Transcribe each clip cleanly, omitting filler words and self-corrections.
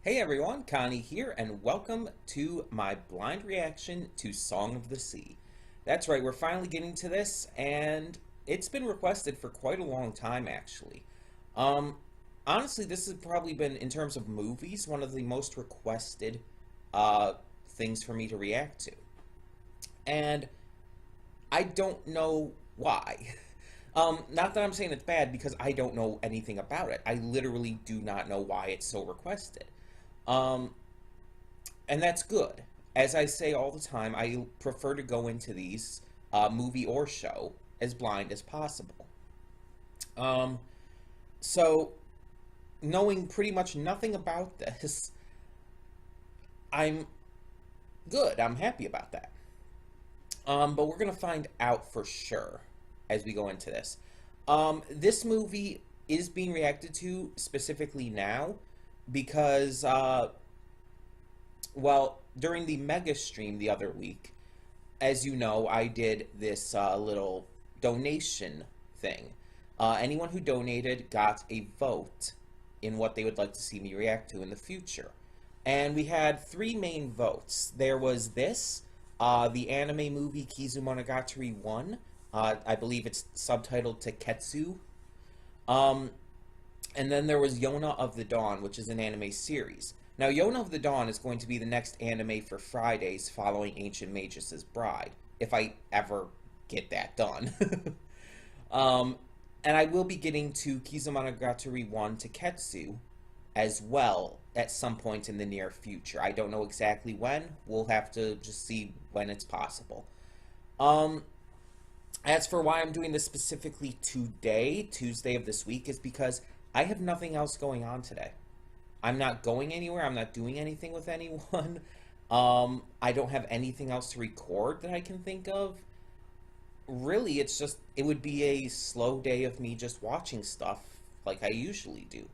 Hey everyone, Connie here, and welcome to my blind reaction to Song of the Sea. That's right, we're finally getting to this, and it's been requested for quite a long time, actually. Um, Honestly, this has probably been, in terms of movies, one of the most requested uh, things for me to react to. And I don't know why. Not that I'm saying it's bad, because I don't know anything about it. I literally do not know why it's so requested. Um, and that's good. As I say all the time, I prefer to go into these, movie or show, as blind as possible. Um, so, knowing pretty much nothing about this, I'm good. I'm happy about that. But we're gonna find out for sure as we go into this. This movie is being reacted to specifically now because, well, during the mega stream the other week, as you know, I did this little donation thing. Anyone who donated got a vote in what they would like to see me react to in the future. And we had three main votes. There was this, the anime movie Kizumonogatari 1. I believe it's subtitled Teketsu. Um, and then there was Yona of the Dawn, which is an anime series. Now, Yona of the Dawn is going to be the next anime for Fridays following Ancient Magus' Bride, if I ever get that done. um, and I will be getting to Kizumonogatari 1 Teketsu as well at some point in the near future. I don't know exactly when. We'll have to just see when it's possible. Um, as for why I'm doing this specifically today, Tuesday of this week, is because I have nothing else going on today. I'm not going anywhere. I'm not doing anything with anyone. I don't have anything else to record that I can think of. Really, it would be a slow day of me just watching stuff like I usually do.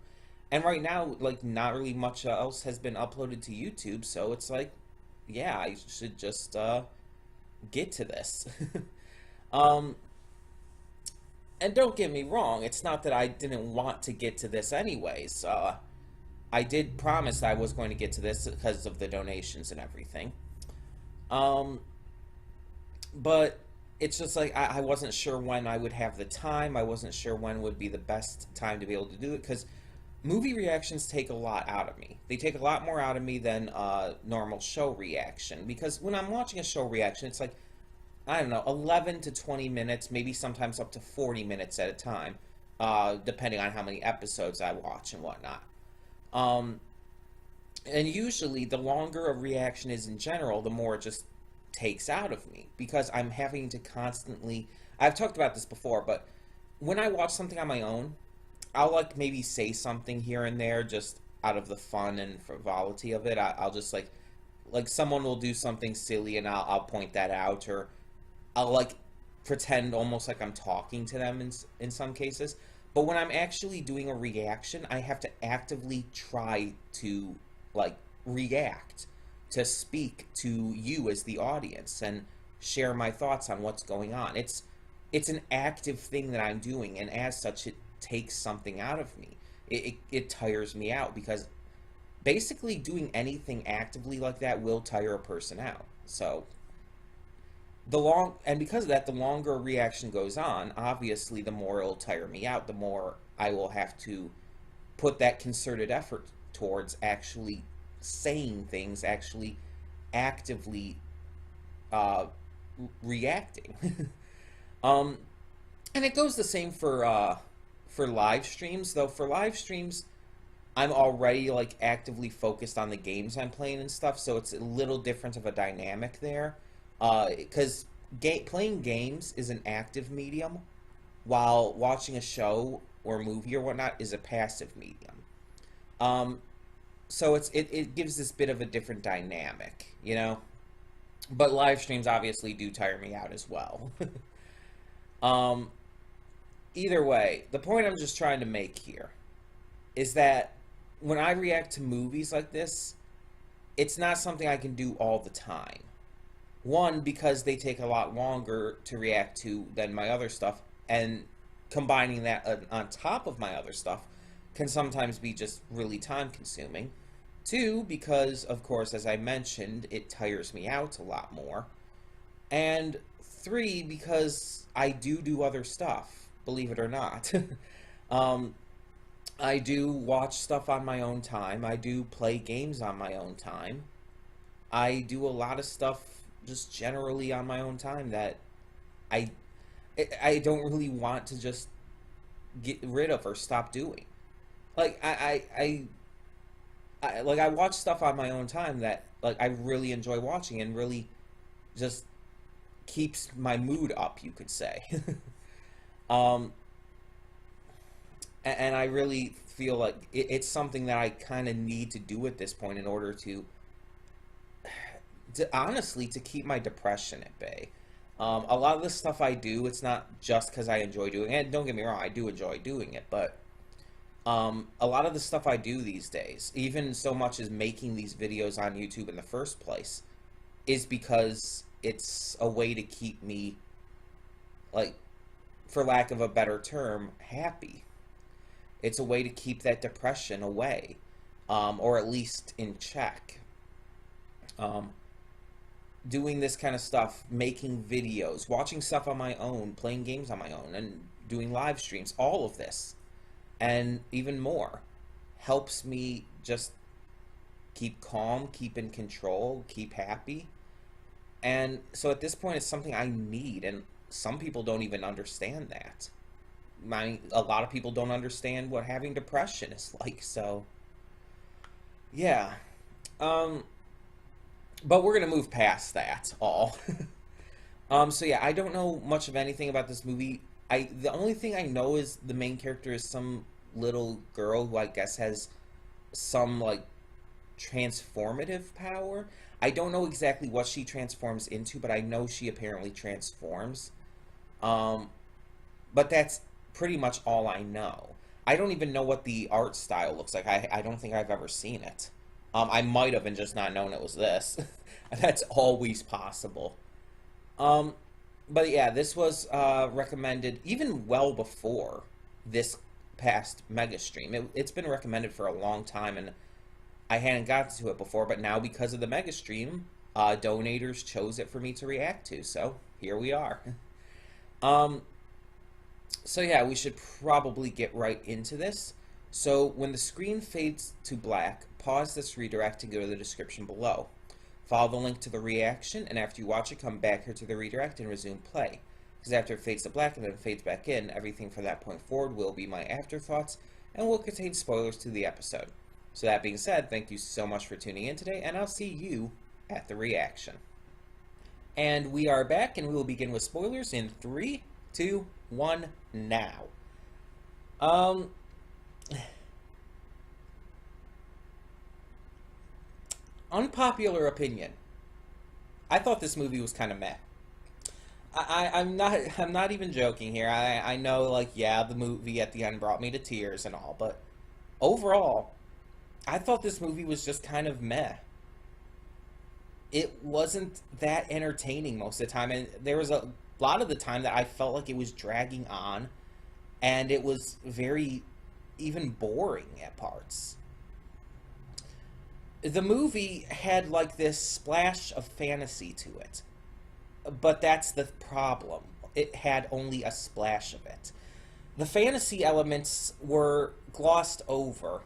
And right now, like, not really much else has been uploaded to YouTube, so it's like, yeah, I should just, get to this. um, and don't get me wrong, it's not that I didn't want to get to this anyways. I did promise I was going to get to this because of the donations and everything. Um, but it's just like I wasn't sure when I would have the time. I wasn't sure when would be the best time to be able to do it because movie reactions take a lot out of me. They take a lot more out of me than normal show reaction because when I'm watching a show reaction, it's like I don't know, 11 to 20 minutes, maybe sometimes up to 40 minutes at a time, depending on how many episodes I watch and whatnot. Um, and usually, the longer a reaction is in general, the more it just takes out of me because I'm having to constantly. I've talked about this before, but when I watch something on my own, I'll like maybe say something here and there just out of the fun and frivolity of it. I'll just like someone will do something silly and I'll point that out, or I'll like pretend almost like I'm talking to them in some cases. But when I'm actually doing a reaction, I have to actively try to like react, to speak to you as the audience and share my thoughts on what's going on. It's an active thing that I'm doing, and as such, it takes something out of me. It tires me out because basically doing anything actively like that will tire a person out. So because of that, the longer a reaction goes on, obviously the more it'll tire me out, the more I will have to put that concerted effort towards actually saying things, actually actively uh, reacting. um, and it goes the same for live streams, though. For live streams, I'm already like actively focused on the games I'm playing and stuff, so it's a little different of a dynamic there. Because playing games is an active medium, while watching a show or movie or whatnot is a passive medium. Um, so it gives this bit of a different dynamic, you know. But live streams obviously do tire me out as well. um, Either way, the point I'm just trying to make here is that when I react to movies like this, it's not something I can do all the time. One, because they take a lot longer to react to than my other stuff, and combining that on top of my other stuff can sometimes be just really time consuming. Two, because, of course, as I mentioned, it tires me out a lot more. And three, because I do other stuff, believe it or not. um, I do watch stuff on my own time. I do play games on my own time. I do a lot of stuff just generally on my own time that I I don't really want to just get rid of or stop doing. Like like I watch stuff on my own time that like I really enjoy watching and really just keeps my mood up, you could say. um, and I really feel like it's something that I kind of need to do at this point in order to honestly to keep my depression at bay. A lot of the stuff I do, it's not just because I enjoy doing it. Don't get me wrong, I do enjoy doing it, but a lot of the stuff I do these days, even so much as making these videos on YouTube in the first place, is because it's a way to keep me, like, for lack of a better term, happy. It's a way to keep that depression away, or at least in check. Um, Doing this kind of stuff, making videos, watching stuff on my own, playing games on my own, and doing live streams, all of this, and even more, helps me just keep calm, keep in control, keep happy. And so at this point, it's something I need, and some people don't even understand that. A lot of people don't understand what having depression is like, so yeah. Um, but we're gonna move past that all. So yeah, I don't know much of anything about this movie. The only thing I know is the main character is some little girl who I guess has some like transformative power. I don't know exactly what she transforms into, but I know she apparently transforms. Um, but that's pretty much all I know. I don't even know what the art style looks like. I don't think I've ever seen it. I might have and just not known it was this. That's always possible. Um, but yeah, this was recommended even well before this past mega stream. It's been recommended for a long time, and I hadn't gotten to it before, but now because of the mega stream, donators chose it for me to react to, so here we are. Um, so yeah, we should probably get right into this. So when the screen fades to black, pause this redirect and go to the description below. Follow the link to the reaction, and after you watch it, come back here to the redirect and resume play. Because after it fades to black and then fades back in, everything from that point forward will be my afterthoughts and will contain spoilers to the episode. So that being said, thank you so much for tuning in today, and I'll see you at the reaction. And we are back, and we will begin with spoilers in 3, 2, 1, now. Um, Unpopular opinion. I thought this movie was kind of meh. I'm not even joking here. I know, like, yeah, the movie at the end brought me to tears and all, but overall, I thought this movie was just kind of meh. It wasn't that entertaining most of the time, and there was a lot of the time that I felt like it was dragging on, and it was very even boring at parts. The movie had like this splash of fantasy to it, but that's the problem. It had only a splash of it. The fantasy elements were glossed over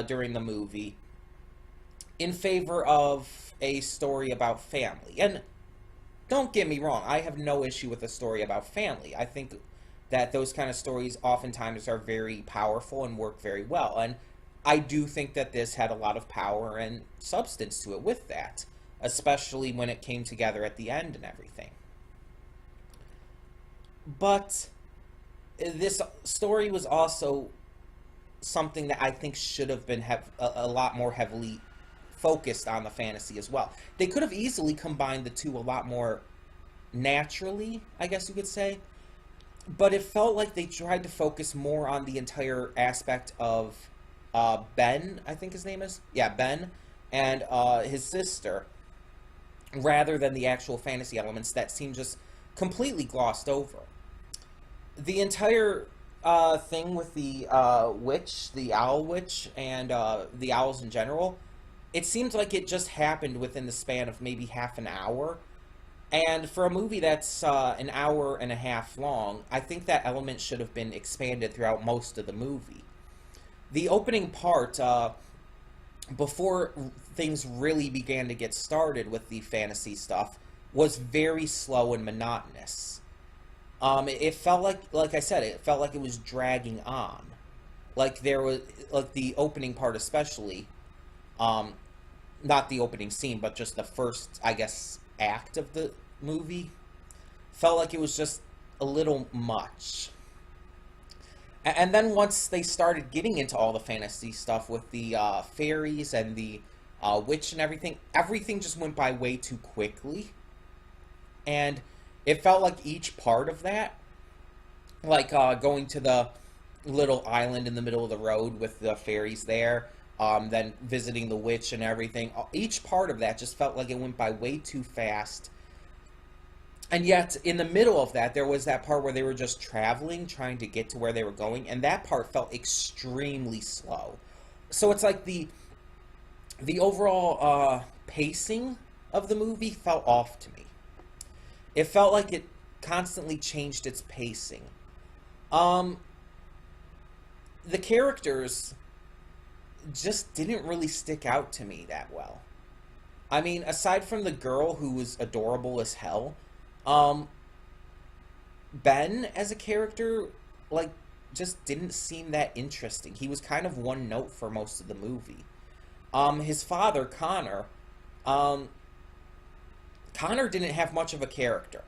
during the movie in favor of a story about family. And don't get me wrong, I have no issue with a story about family. I think that those kind of stories oftentimes are very powerful and work very well. And I do think that this had a lot of power and substance to it with that, especially when it came together at the end and everything. But this story was also something that I think should have been a lot more heavily focused on the fantasy as well. They could have easily combined the two a lot more naturally, I guess you could say. But it felt like they tried to focus more on the entire aspect of Ben, I think his name is. Yeah, Ben, and his sister, rather than the actual fantasy elements that seem just completely glossed over. The entire thing with the witch, the owl witch, and the owls in general, it seems like it just happened within the span of maybe half an hour. And for a movie that's an hour and a half long, I think that element should have been expanded throughout most of the movie. The opening part, before things really began to get started with the fantasy stuff, was very slow and monotonous. It felt like I said, it felt like it was dragging on. Like there was, like the opening part especially, um, not the opening scene, but just the first, I guess, act of the movie, felt like it was just a little much. And then once they started getting into all the fantasy stuff with the fairies and the witch and everything just went by way too quickly. And it felt like each part of that, like going to the little island in the middle of the road with the fairies there, then visiting the witch and everything, each part of that just felt like it went by way too fast. And yet, in the middle of that, there was that part where they were just traveling, trying to get to where they were going, and that part felt extremely slow. So it's like the overall pacing of the movie felt off to me. It felt like it constantly changed its pacing. Um, the characters just didn't really stick out to me that well. I mean, aside from the girl who was adorable as hell, um, Ben as a character, like, just didn't seem that interesting. He was kind of one note for most of the movie. His father, um, Connor didn't have much of a character.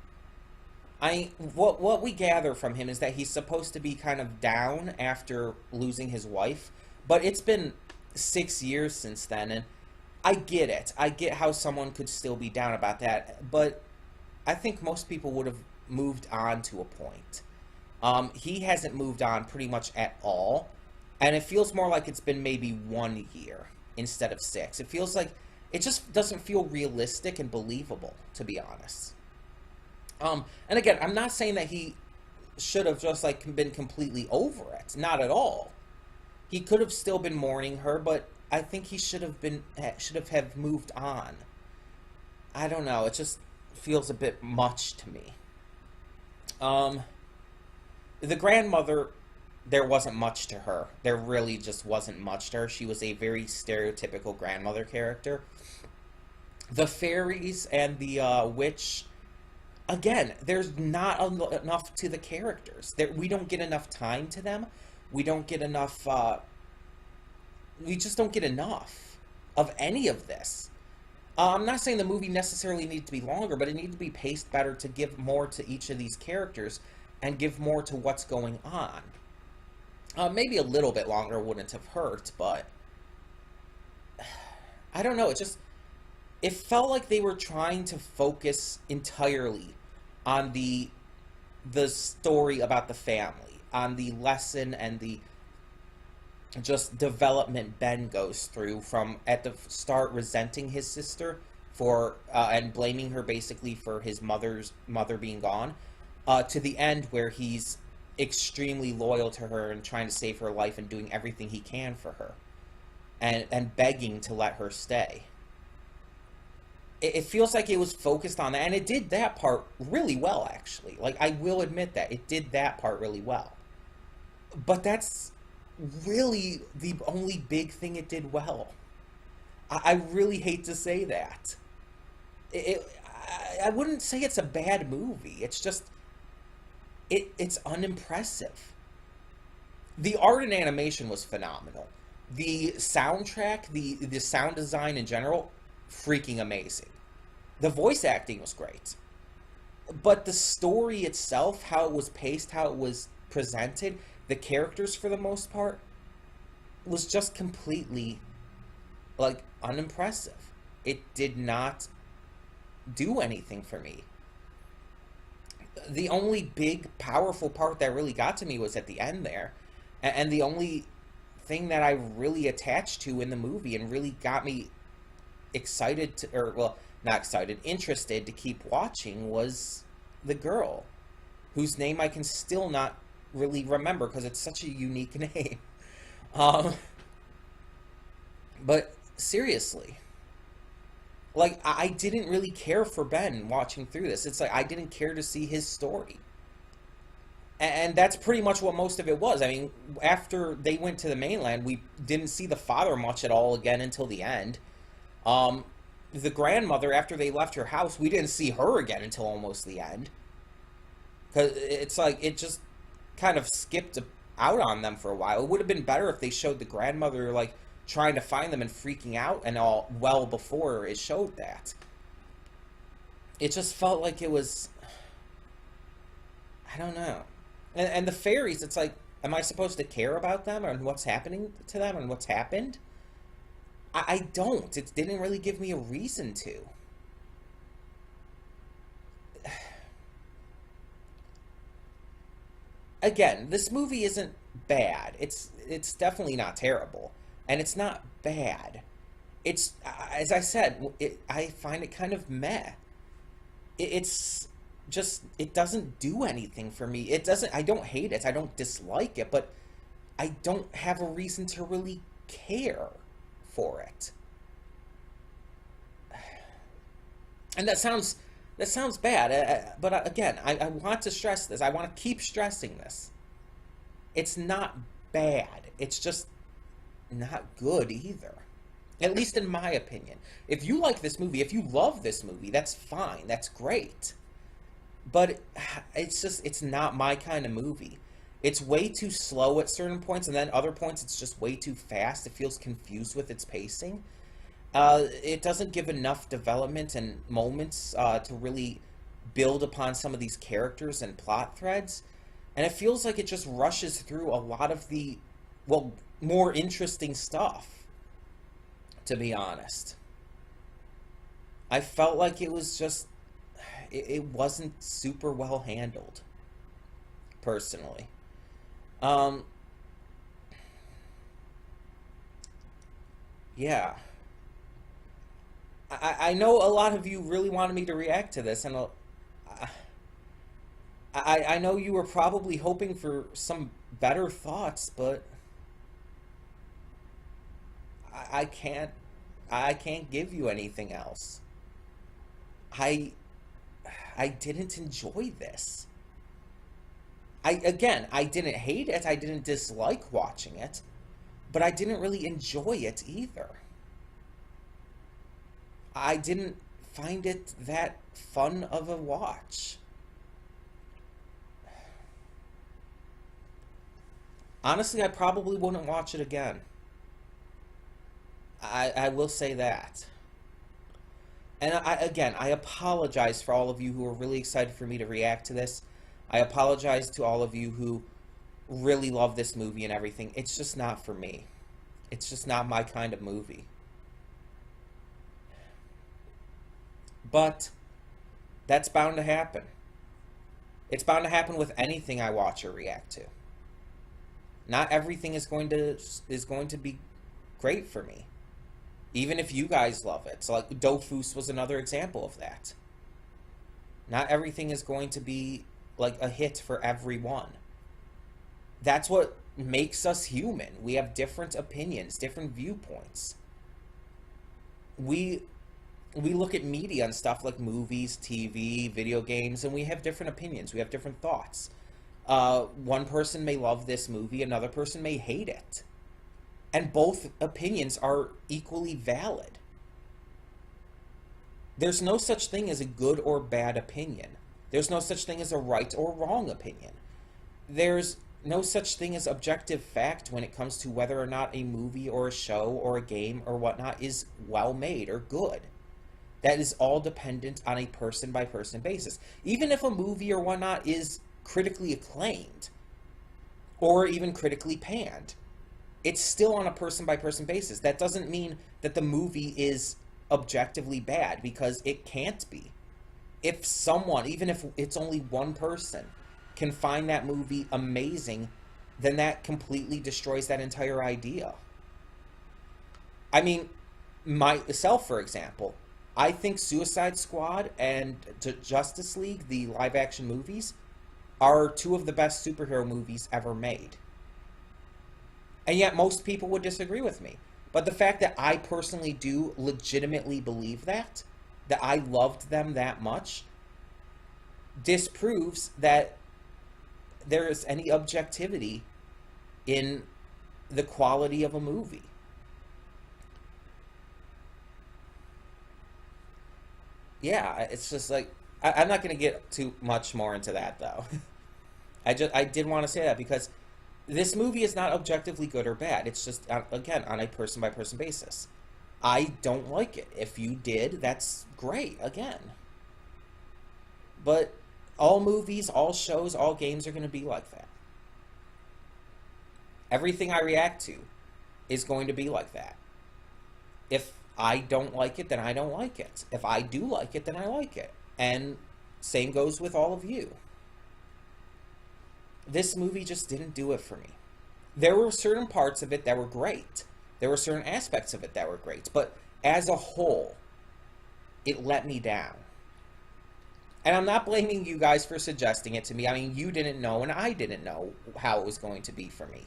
What we gather from him is that he's supposed to be kind of down after losing his wife, but it's been 6 years since then, and I get it. I get how someone could still be down about that, but I think most people would have moved on to a point. He hasn't moved on pretty much at all, and it feels more like it's been maybe 1 year instead of 6. It feels like it just doesn't feel realistic and believable, to be honest. And again, I'm not saying that he should have just like been completely over it. Not at all. He could have still been mourning her, but I think he should have moved on. I don't know. It just feels a bit much to me. Um, the grandmother, there wasn't much to her. There really just wasn't much to her. She was a very stereotypical grandmother character. The fairies and the witch, again, there's not enough to the characters. We don't get enough time to them. We don't get enough. We just don't get enough of any of this. I'm not saying the movie necessarily needs to be longer, but it needs to be paced better to give more to each of these characters and give more to what's going on. Maybe a little bit longer wouldn't have hurt, but I don't know. It felt like they were trying to focus entirely on the story about the family, on the lesson and the just development Ben goes through from at the start resenting his sister for and blaming her basically for his mother being gone, to the end where he's extremely loyal to her and trying to save her life and doing everything he can for her and begging to let her stay. It feels like it was focused on that, and it did that part really well, actually. Like, I will admit that it did that part really well, but that's really the only big thing it did well. I really hate to say that. I wouldn't say it's a bad movie. It's just it's unimpressive. The art and animation was phenomenal. The soundtrack, the sound design in general, freaking amazing. The voice acting was great. But the story itself, how it was paced, how it was presented, the characters for the most part, was just completely, like, unimpressive. It did not do anything for me. The only big, powerful part that really got to me was at the end there. And the only thing that I really attached to in the movie and really got me excited to, or, well, not excited, interested to keep watching was the girl, whose name I can still not really remember because it's such a unique name. Um, but seriously, like I didn't really care for Ben watching through this. It's like I didn't care to see his story. And that's pretty much what most of it was. I mean, after they went to the mainland, we didn't see the father much at all again until the end. Um, the grandmother, after they left her house, we didn't see her again until almost the end. Because it's like it just kind of skipped out on them for a while. It would have been better if they showed the grandmother like trying to find them and freaking out and all well before it showed that. It just felt like it was, I don't know. And the fairies, it's like, am I supposed to care about them and what's happening to them and what's happened? I don't. It didn't really give me a reason to. Again, this movie isn't bad. It's definitely not terrible, and it's not bad. It's as I said, I find it kind of meh. It's just it doesn't do anything for me. It doesn't. I don't hate it. I don't dislike it, but I don't have a reason to really care for it. And that sounds bad, but again, I want to stress this. I want to keep stressing this. It's not bad. It's just not good either. At least in my opinion. If you like this movie, if you love this movie, that's fine. That's great. But it's not my kind of movie. It's way too slow at certain points, and then other points it's just way too fast. It feels confused with its pacing. It doesn't give enough development and moments to really build upon some of these characters and plot threads. And it feels like it just rushes through a lot of the, well, more interesting stuff, to be honest. I felt like it was just, it wasn't super well handled, personally. Um, yeah. I know a lot of you really wanted me to react to this, and I know you were probably hoping for some better thoughts, but I can't I can't give you anything else. I I didn't enjoy this. I didn't hate it, I didn't dislike watching it, but I didn't really enjoy it either. I didn't find it that fun of a watch. Honestly, I probably wouldn't watch it again. I will say that. And again, I apologize for all of you who are really excited for me to react to this. I apologize to all of you who really love this movie and everything. It's just not for me. It's just not my kind of movie. But that's bound to happen. It's bound to happen with anything I watch or react to. Not everything is going to be great for me. Even if you guys love it. So like Dofus was another example of that. Not everything is going to be like a hit for everyone. That's what makes us human. We have different opinions, different viewpoints. We we look at media and stuff like movies, TV, video games, and we have different opinions. We have different thoughts. One person may love this movie, another person may hate it. And both opinions are equally valid. There's no such thing as a good or bad opinion. There's no such thing as a right or wrong opinion. There's no such thing as objective fact when it comes to whether or not a movie or a show or a game or whatnot is well made or good. That is all dependent on a person by person basis. Even if a movie or whatnot is critically acclaimed or even critically panned, it's still on a person by person basis. That doesn't mean that the movie is objectively bad, because it can't be. If someone, even if it's only one person, can find that movie amazing, then that completely destroys that entire idea. I mean, myself, for example, I think Suicide Squad and Justice League, the live action movies, are two of the best superhero movies ever made. And yet most people would disagree with me. But the fact that I personally do legitimately believe that I loved them that much, disproves that there is any objectivity in the quality of a movie. Yeah, it's just like I'm not going to get too much more into that though. I did want to say that because this movie is not objectively good or bad. It's just again on a person by person basis. I don't like it. If you did, that's great. Again, but all movies, all shows, all games are going to be like that. Everything I react to is going to be like that. If I don't like it, then I don't like it. If I do like it, then I like it. And same goes with all of you. This movie just didn't do it for me. There were certain parts of it that were great. There were certain aspects of it that were great. But as a whole, it let me down. And I'm not blaming you guys for suggesting it to me. I mean, you didn't know and I didn't know how it was going to be for me.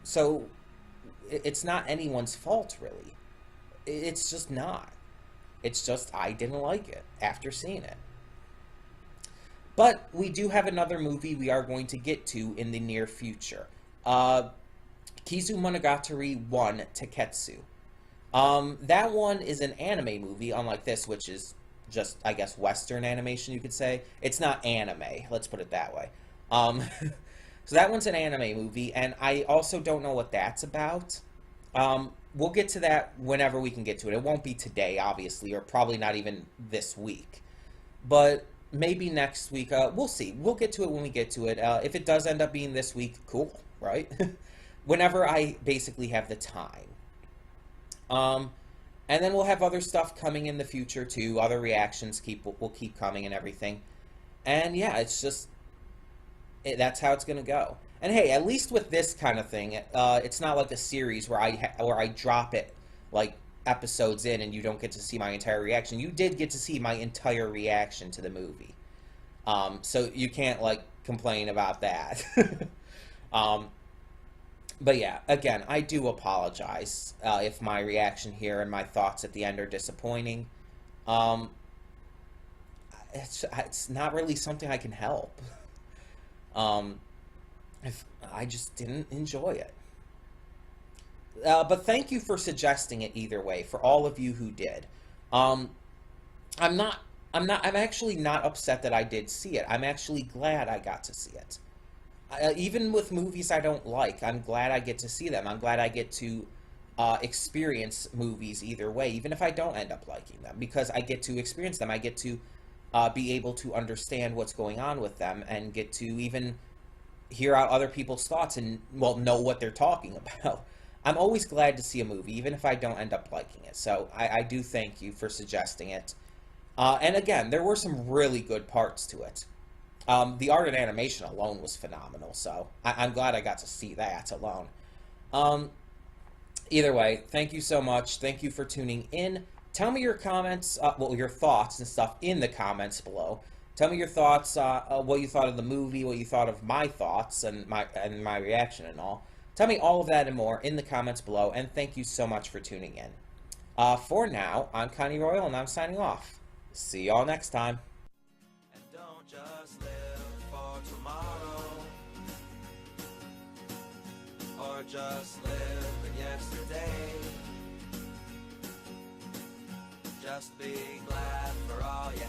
So it's not anyone's fault, really. It's just not. It's just I didn't like it after seeing it. But we do have another movie we are going to get to in the near future. Kizu Monogatari 1 Teketsu. That one is an anime movie, unlike this, which is just, I guess, Western animation, you could say. It's not anime, let's put it that way. So that one's an anime movie, and I also don't know what that's about. We'll get to that whenever we can get to it. It won't be today, obviously, or probably not even this week. But maybe next week. We'll see. We'll get to it when we get to it. If it does end up being this week, cool, right? Whenever I basically have the time. And then we'll have other stuff coming in the future, too. Other reactions will keep coming and everything. And yeah, it's just... that's how it's gonna go. And hey, at least with this kind of thing, it's not like a series where I drop it like episodes in and you don't get to see my entire reaction. You did get to see my entire reaction to the movie, so you can't like complain about that. But yeah, again, I do apologize if my reaction here and my thoughts at the end are disappointing. It's not really something I can help. If I just didn't enjoy it. But thank you for suggesting it either way, for all of you who did. I'm actually not upset that I did see it. I'm actually glad I got to see it. Even with movies I don't like, I'm glad I get to see them. I'm glad I get to experience movies either way, even if I don't end up liking them, because I get to experience them. I get to be able to understand what's going on with them and get to even hear out other people's thoughts and, well, know what they're talking about. I'm always glad to see a movie, even if I don't end up liking it. So I do thank you for suggesting it. And again, there were some really good parts to it. The art and animation alone was phenomenal, so I'm glad I got to see that alone. Either way, thank you so much. Thank you for tuning in. Tell me your comments, well, your thoughts and stuff in the comments below. Tell me your thoughts, what you thought of the movie, what you thought of my thoughts and my reaction and all. Tell me all of that and more in the comments below, and thank you so much for tuning in. For now, I'm Connie Royal, and I'm signing off. See y'all next time. And don't just live for tomorrow, or just live in yesterday. Just be glad for all you